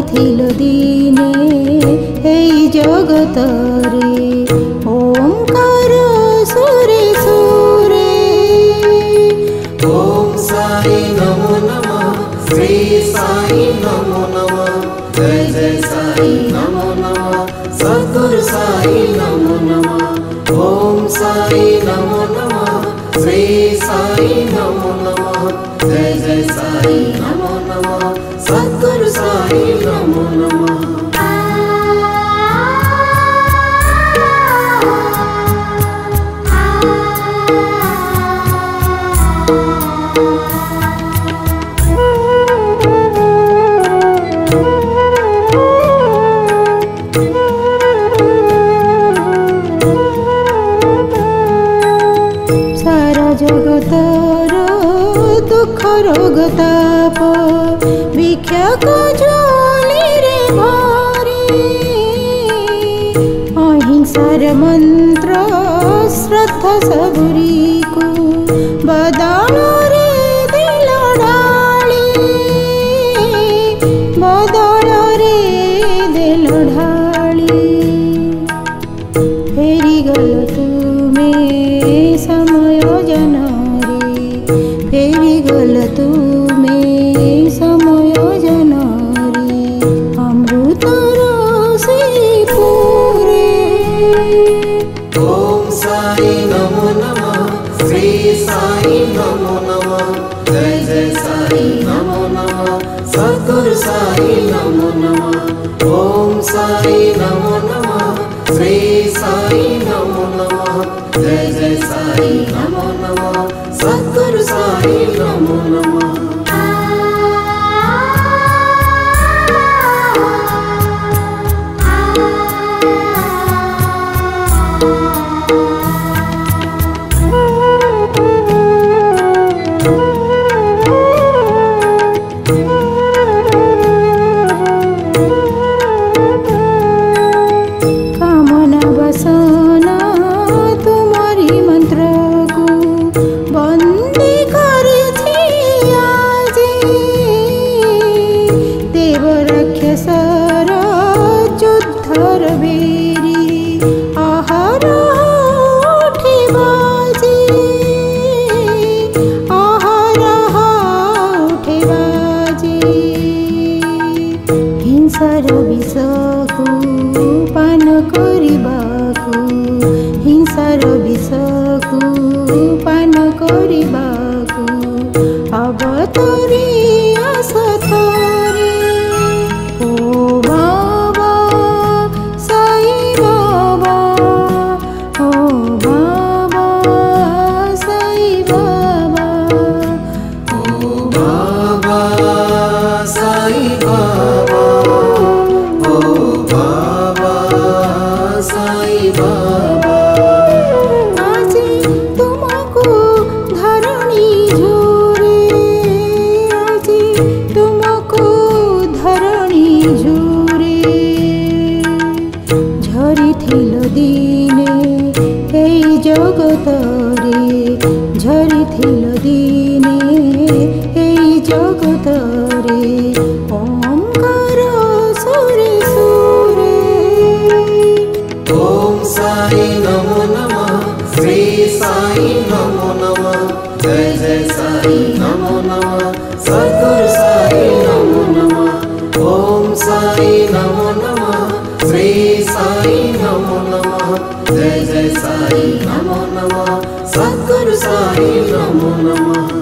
ঝরিছিল দিনে এই জগতরে ওমকার সুরে সুরে। ओम साई नमो नमः, श्री साई नमो नमः, जय जय साई नमो नमः, सद्गुरु साई नमो नमः। ओम साई नमो नमः, श्री साई नमो नमः, जय जय साई नमो नमः, सद्गुरु साई नमो नमः। सारा जगतर दुख रोग ताप विख्याक ज्वाली रे भरी अहिंसार मंत्र श्रद्धा सबरी को बदल रे दिल ढाली बदल रे दिल ढाली फेरी गल तुमे समय जनरे फेरी गल तुमे समय जनरे अमृतर से पूरे। ओम साई नमो नमः, श्री साई नमो नमः, जय जय साई नमो नमः, सद्गुरु साई नमो नमः। ओम साई नमो नमः, श्री साई नमो नमः, जय जय साई नमो नमः, सद्गुरु साई नमो नमः। कामना बसना तुम्हारी मंत्र को बंदी करछि आजी देव राक्षसर युद्धर बेरी आहार उठे बाजी आहार उठे बाजी हिंसार विषको पान करिबाकु हिंसार विषको पान करिबाकु अवतरी असथरे। ओ बाबा साई बाबा ओ बाबा साई बाबा ओ बाबा साई बाबा, ओ बाबा साई बाबा। आजी तुमको धरणी झूरे आजी तुमको धरणी झूरे झरिथिल दिने এই জগতরে ঝরিथिल দিনে এই জগতরে ওমকার সুরে সুরে। ओम साई नमो नमः, श्री साई नमो नमः, जय जय साई नमो नमः, सद्गुरु साई नमो नमः। ओम साई नमो नमः, श्री साई नमो नमः, जय जय साई नमो नमः, सद्गुरु साई नमो नमः।